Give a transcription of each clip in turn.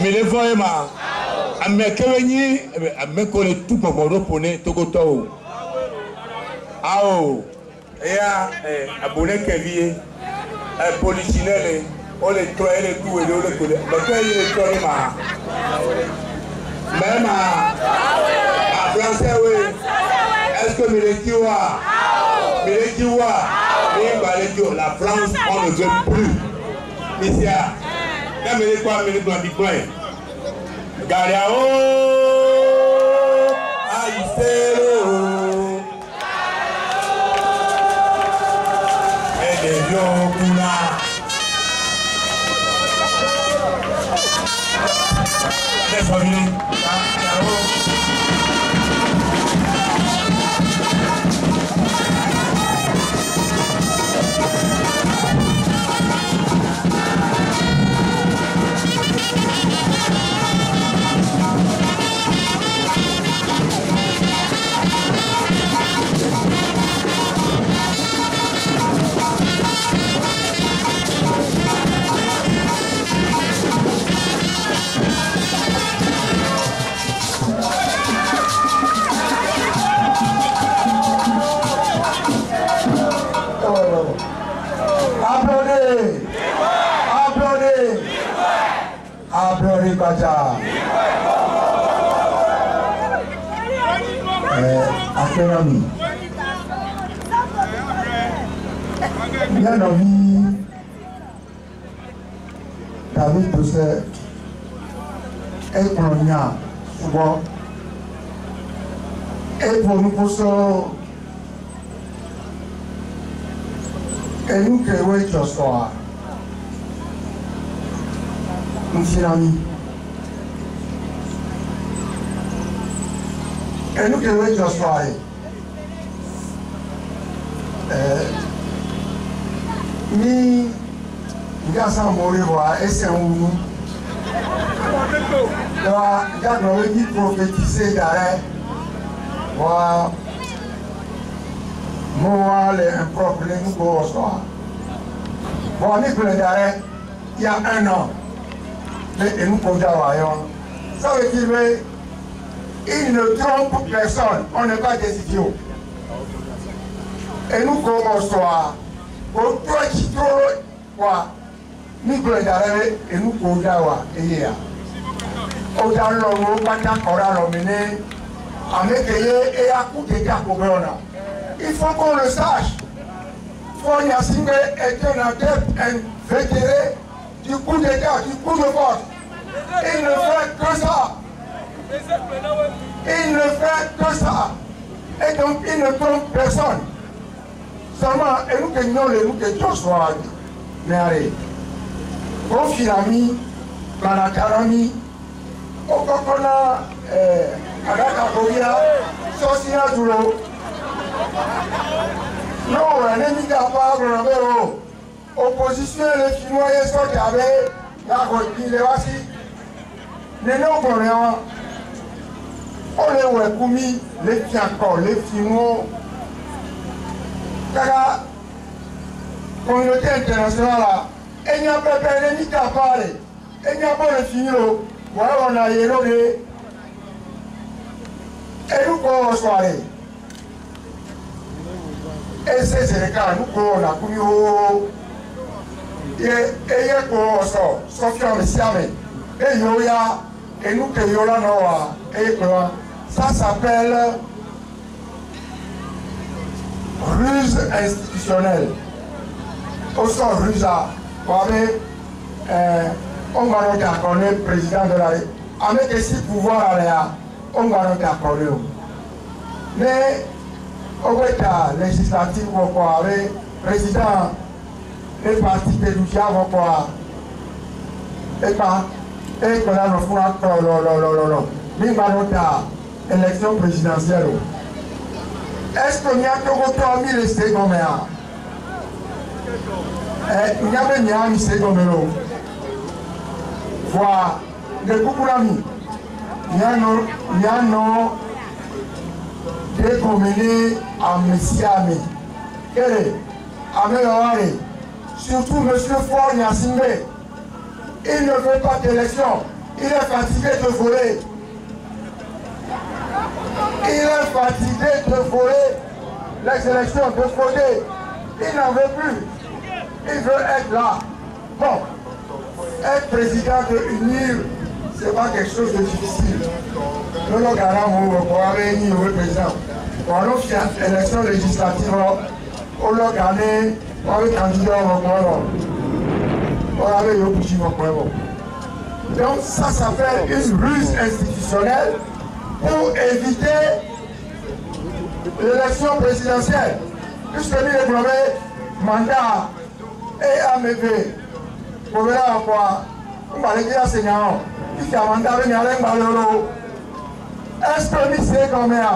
Mais les voyez ma. Amekeweni, amekole tout pour mon poney tokoto. Ao, ea, abonné Kevin, polichinelle, on les toit et les tout et le collègue. Mais quand il est tombé ma. Même à français, oui. Est-ce que Mélékiwa, la France, on ne veut plus. Ici, quand Mélékiwa, Gariao, Aïsero, et les Yokuna. Les familles, Applaudez Baja. Akénami. Bien envie. David Doucet. Et Polonia. Souvent. Et pour nous pour ça. Et nous qui oui que soit. Monsieur l'ami. Et nous qui voulons que ce soit, ni gasa mourir et c'est un nous. Quand on dit prophétiser d'arrêt, moi les impropres, les nous pour soi. Bon, on est plein d'arrêt il y a 1 an. Et nous pour Jawayon. Ça veut dire qu'il ne trompe personne. On n'est pas des idiots. Et nous commençons pour toi qui trouve quoi. Nous voulons d'arrêt et nous pour Jawa. Et il y a. Autant l'homme, pas qu'on a l'emmené. En éveillé et à coup d'état pour Béona. Il faut qu'on le sache. Faut Yassine est un adepte, un vétéré du coup d'état, du coup de force. Il ne fait que ça. Il ne fait que ça. Et donc il ne trompe personne. Seulement, et nous que nous que tous soient. Mais allez, Konfinami, Manakarami, Okokona, Adakakoria, Sosia Duro. Non, un ennemi capable, opposition, les Chinois, ils sont avec la Côte-D'Ivoire, les voici. Les non-coréens, on les voit commis, les Fiancos, les Finons, car la communauté internationale, il n'y a pas d'ennemi capable, il n'y a pas de Finons, voilà, on a yélogé, et nous, comment on soirée. Et c'est le cas, nous, on a commis au. Et il y a quoi, sauf qu'on le savait. Et il y a. Et nous que Yola Noa, et ça s'appelle ruse institutionnelle. Au sort ruse, on va nous accorder le président de la République. Avec ces pouvoirs, on va nous accorder. Mais au État législatif, on va avec le président des partis de l'UJA, on va et pas. Et qu'on a le fond élection présidentielle. Est-ce qu'il y a que 3000 secondes? Il y a même 1000 secondes. Voilà. De beaucoup d'amis. Il y a non décommuné à Messiame. Quel est? Surtout M. Ford Yassine. Il ne veut pas d'élection. Il est fatigué de voler. Il est fatigué de voler les élections, de frauder. Il n'en veut plus. Il veut être là. Bon, être président de unir, ce n'est pas quelque chose de difficile. Nous avons gagné le président. Pour nous faire l'élection législative, on a gagné, on a candidat au on avait eu donc ça s'appelle une ruse institutionnelle pour éviter l'élection présidentielle. Puisque nous réclamons mandat et AMV. Pour voir quoi, on va le dire à Seigneur, il y a un mandat de Nialeng Baloro. Est-ce que nous savons combien?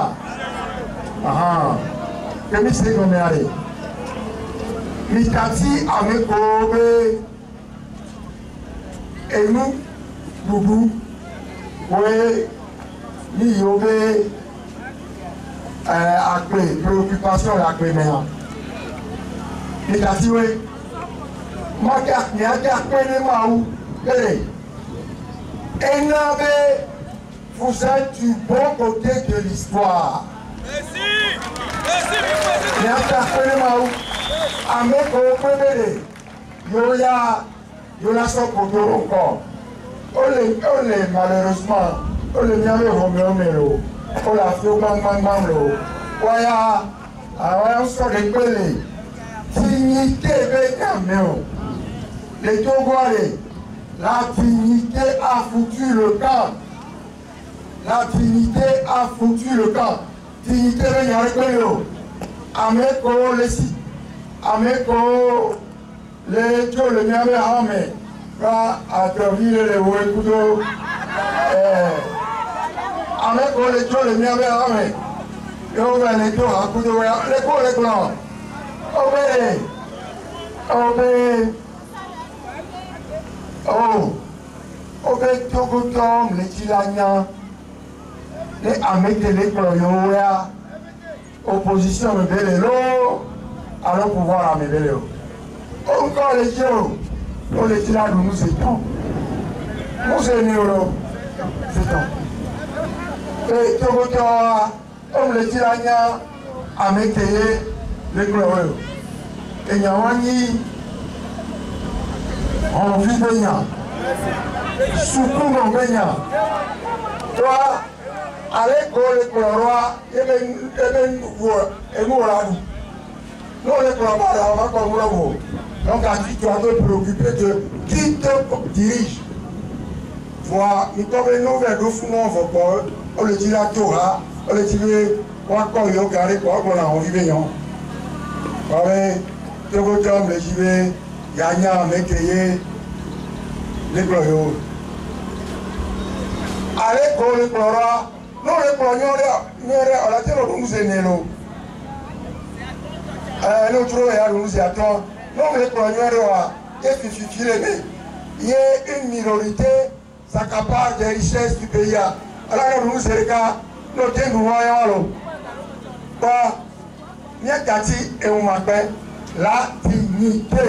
Ah, que nous savons combien? Mitati Amekobe. Et nous, Boubou, oui, nous avons préoccupation à la maintenant. Il a dit, oui, moi, je vous êtes du bon côté de l'histoire. Merci. Il y a son côté encore. On est malheureusement, on est bien le Roméo, on l'a fait au Bang. Voilà, on sort des pelés. Dignité, les Togolais, la dignité a foutu le camp. La dignité a foutu le camp. Dignité, il y a le pelé. Ameko, les sites. Ameko. Les gens le mieux mais va à travers les Ouékoudo. Avec les gens le mieux mais et on va les gens à Koudo. Les blancs. Obéi. Obéi Togotom, les Tilaniens. Les Américains, les Cloyoya. Opposition me bélélo. Alors pouvoir à me bélélo. Encore les gens, on les dit là, nous étions. Nous sommes et tout on les dit là, à mettre les glorieux. Et il y a un on vit bien. Soukou non bien. Toi, à l'école, les glorieux, et nous, non, les glorieux, on va comme là. Donc, tu dois te préoccuper de qui te dirige. Voilà, nous sommes venus vers le fond, on le dit la Torah, on le dit quoi, on y a regardé quoi, on a envie de venir. Voilà, tu vois, tu le dis, Yanya, Mekeye, les glorieux. Allez, pour les glorieux, non, les glorieux, on a dit, nous sommes nés. Nous trouvons, nous y attendons. Non, les premiers il y a une minorité, ça s'accapare des richesses du pays. Alors, nous, c'est le cas, nous tenons la dignité.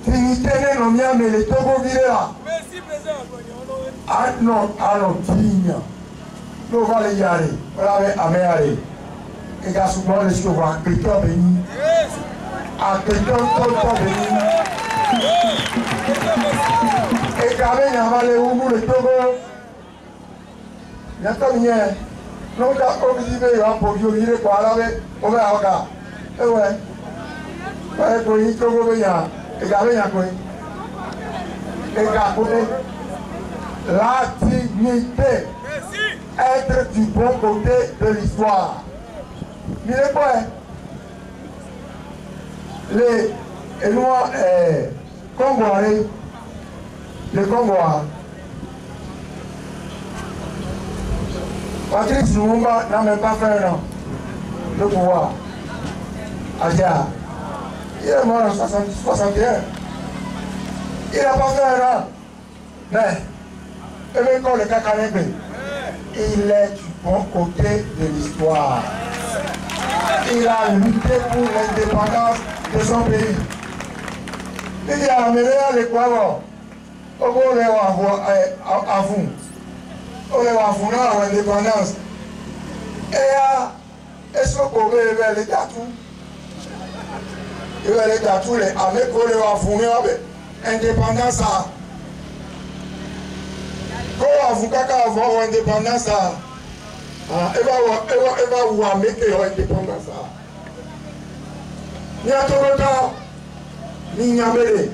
Dignité, nous sommes mais les Togo là. Merci, président. Ah non, alors, digne. Nous allons y aller. Voilà, aller. Et là, souvent, les choses vont quelqu'un béni. À quelqu'un d'autre béni. Et quand même, il y a les Oumou, les Togo. Il y a comme hier. Nous avons obligé pour violer quoi là, on va avoir. Et ouais. Ouais, pour y Togo, il y a. Et quand même, il y a quoi. Et quand même, la dignité. Être du bon côté de l'histoire. Mais les quoi? Les Noirs, Congolais, les Congolais. Patrice Lumumba n'a même pas fait un an de pouvoir. Adia. Il est mort en 61. Il n'a pas fait un an. Mais, et même quand le Kakanebe, il est du bon côté de l'histoire. Il a lutté pour l'indépendance de son pays. Il y a amené à l'équateur. on est à vous. On est à vous dans l'indépendance. Et est-ce qu'on peut lever les tatous? Il va les tatous, les amis qu'on est à vous, indépendance. Quand vous avez avoir indépendance, il va vous amener qu'il y a indépendance. Il y a tout le temps, il y a des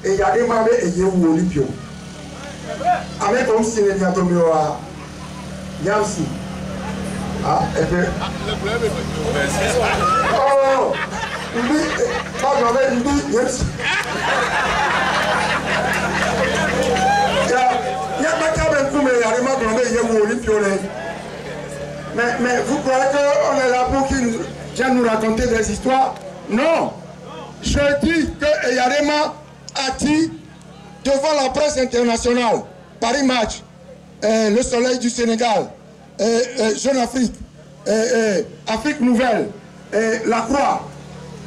et il y a des mamans et il y a des olympios. Avec comme si il y a des olympios, il y a aussi. Ah, et puis. Oh, il dit, il dit, il y a aussi. Il y a pas qu'à même coup, mais il y a des mamans et il y a des olympios. Mais vous croyez qu'on est là pour qu'ils viennent nous raconter des histoires? Non. Je dis que Yarema a dit devant la presse internationale, Paris Match, Le Soleil du Sénégal, Jeune Afrique, Afrique Nouvelle, La Croix,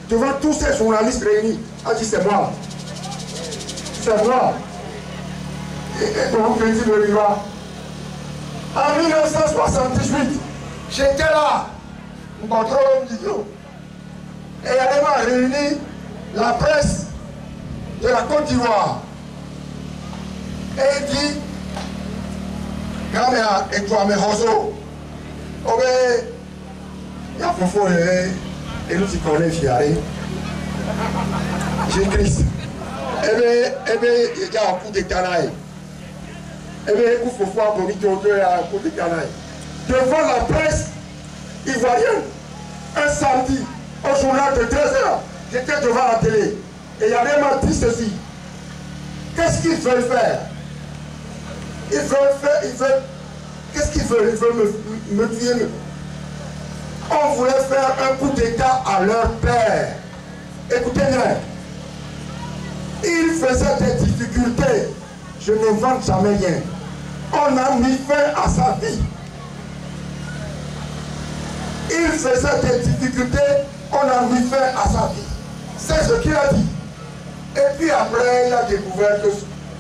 devant tous ces journalistes réunis, a dit c'est moi. C'est moi. Et donc, je dis le vivant. En 1978, j'étais là, au contrôle vidéo. Et Yarema a réuni la presse de la Côte d'Ivoire. Et il dit, Gamea et toi, mes roseaux, il y a Fofo et nous y connaissons, Fiaré. J'ai Christ. Eh bien, il y a un coup de canaille. Eh bien, il faut voir pour un coup de canaille. Devant la presse ivoirienne, un samedi, au journal de 13h, j'étais devant la télé. Et Yarema dit ceci. Qu'est-ce qu'ils veulent faire? Ils veulent faire, qu'est-ce qu'ils veulent? Ils veulent me tuer. On voulait faire un coup d'État à leur père. Écoutez bien. Ils faisaient des difficultés. Je ne vends jamais rien. On a mis fin à sa vie. Il faisait des difficultés, on a mis fin à sa vie. C'est ce qu'il a dit. Et puis après, il a découvert que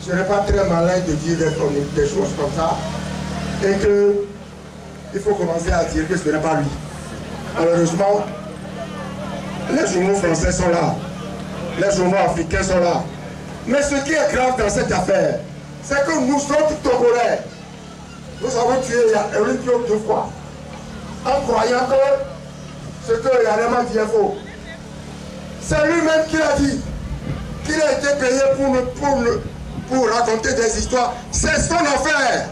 je n'ai pas très malin de dire des choses comme ça. Et qu'il faut commencer à dire que ce n'est pas lui. Malheureusement, les journaux français sont là. Les journaux africains sont là. Mais ce qui est grave dans cette affaire, c'est que nous sommes Togolais. Nous avons tué Eric Diop 2 fois. En croyant que ce que Yarema dit est faux. C'est lui-même qui a dit qu'il a été payé pour raconter des histoires. C'est son affaire.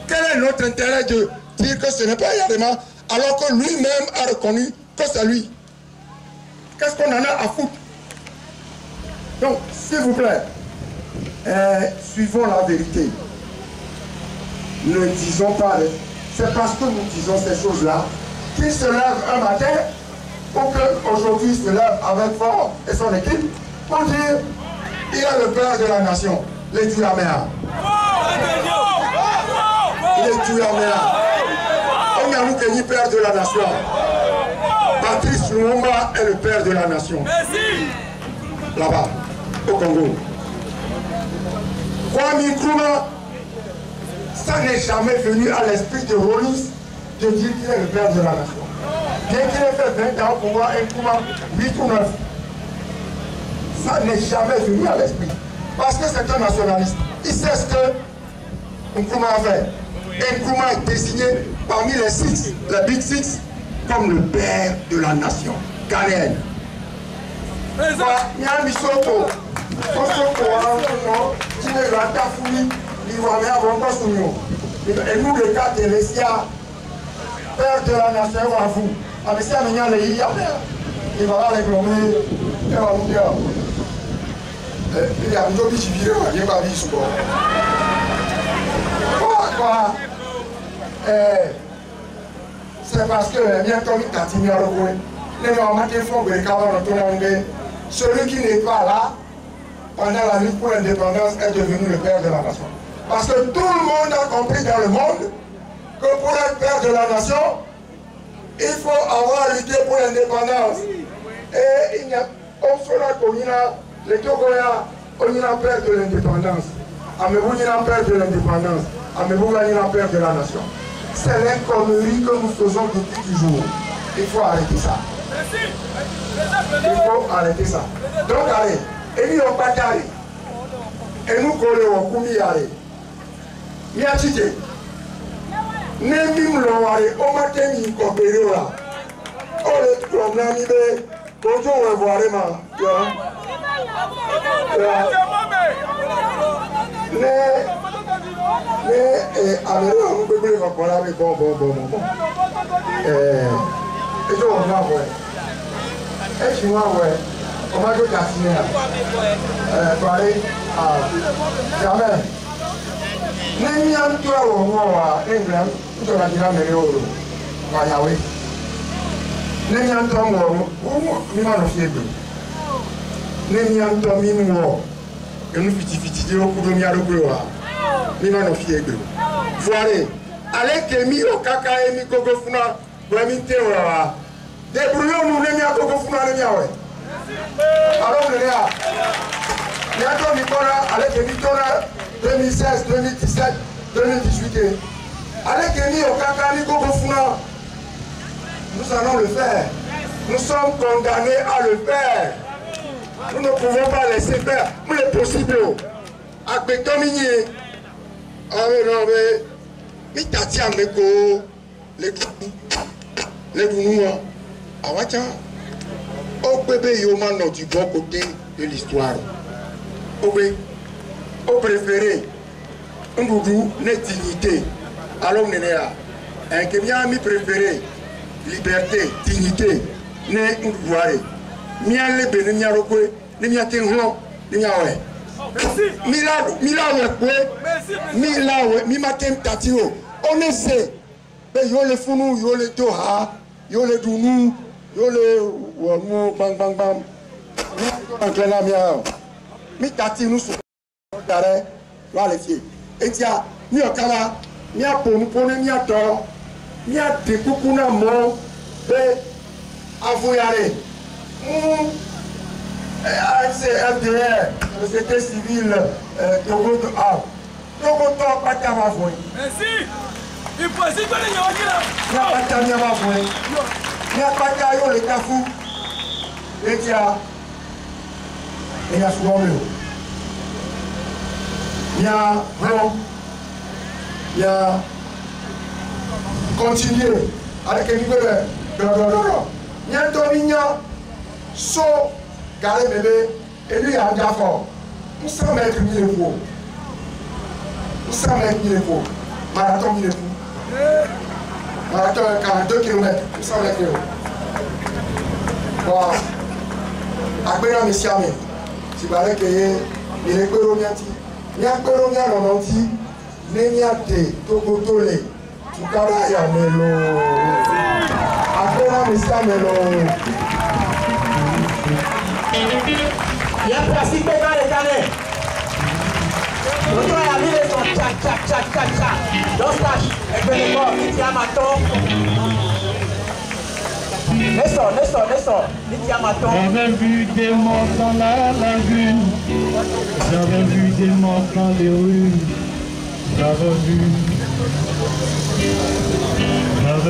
Quel est notre intérêt de dire que ce n'est pas Yarema alors que lui-même a reconnu que c'est lui? Qu'est-ce qu'on en a à foutre? Donc, s'il vous plaît, suivons la vérité. Ne disons pas... C'est parce que nous disons ces choses-là qu'il se lève un matin pour qu'aujourd'hui il se lève avec Fort et son équipe pour dire il est le père de la nation, les Duraméa. Les Duraméa. On a nous père de la nation. Patrice Lumumba est le père de la nation. Là-bas, au Congo. Kwame Nkrumah, ça n'est jamais venu à l'esprit de Rollins de dire qu'il est le père de la nation. Bien qu'il ait fait 20 ans pour voir Nkrumah 8 ou 9. Ça n'est jamais venu à l'esprit. Parce que c'est un nationaliste. Il sait ce que Nkrumah a fait. Nkrumah est désigné parmi les 6, les Big Six, comme le père de la nation ghanéenne. Il y a un misoto. Et nous, les cas de l'Essia, père de la nation, à vous. Avec ça, il va réclamer. Il va nous dire. Il y a un job qui vient, il va vivre sur quoi. C'est parce que bientôt, il t'a dit, les Normandiens font que les camarades ont celui qui n'est pas là, pendant la lutte pour l'indépendance, est devenu le père de la nation. Parce que tout le monde a compris dans le monde que pour être père de la nation, il faut avoir lutté pour l'indépendance. Et il n'y a on sera connu là, les Togoya, on y a peur de l'indépendance. Amébou y a peur de l'indépendance. Amébou y a peur de la nation. C'est l'inconnerie que nous faisons depuis toujours. Il faut arrêter ça. Il faut arrêter ça. Donc allez, et nous on pas carré. Et nous collons au koumi allez. Mia chité. Nemim lo allez, on m'a tenu coopérer là. Oh le problème il est bonjour on va voir mais on peut plus voir bon. Et je on va voir. Et je vois ouais. On va tout casser là. Parler jamais. Nemi anto awo wa England to la dira mere oro. Wa yawe. Nemi anto mo mi ma no fiebe. Nemi anto mi mo. Enu fiti de okudo mi arogbe wa. Mi ma no fiebe. Voire. Ale ke mi o kaka emi gogo funa, bo mi te wa. De brouillon nous nemi gogo funa le mi awe. Alors le ya. Ya to mi kora ale ke mi tora 2016, 2017, 2018. Avec Kémy Okakani Gogofuna, nous allons le faire. Nous sommes condamnés à le faire. Nous ne pouvons pas laisser faire. Nous les possibles. Avec Tomini, les Tatia Meko, les Dounoua, Awacha, au bébé Yoman du bon côté de l'histoire. Au préféré, un boudou n'est dignité. Alors, Nénéa, un Kémia mi préféré, liberté, dignité, n'est un bourré. Mia le béné, mia roqué, mia tenho, mia ouais. Mila ouais, mi matin tatio. On essaie. Mais yo le founou, yo le toha, yo le dounou, yo le wamou, bang bang bang. Mi tati nous sous. D'arrêt, va les filles. Et tiens, ni au cala, ni à pomponner, ni à tort, ni à découcuna mon, mais à vous y aller. C'est FDR, c'était civil, Togo de A. Togo de pas ta ma voix. Merci. Il faut aussi que les gens qui n'a pas ta ma voix. Ni à pas ta yo le cafou. Et tiens, il y a souvent mieux. Il y a vraiment, il y a continuer avec un niveau de il y a un dominion, so, garé bébé, et lui il y a un gars fort. Nous sommes mettre 1000 euros. Nous sommes mettre 1000 euros. Marathon 1000 euros. Marathon 42 km. Nous sommes mettre 1000 euros. Bon, après la mission, si vous voulez qu'il y ait Nyakoro nya lononti nenyate tokotole tukara ya melo akora misa melo ya plastique dans les canets notre ami les sont tcha dans stage et que les morts il tient maton Nestor, j'avais vu des morts dans la lagune, j'avais vu des morts dans les rues, j'avais vu des morts,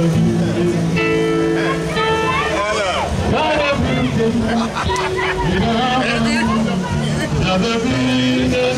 j'avais vu des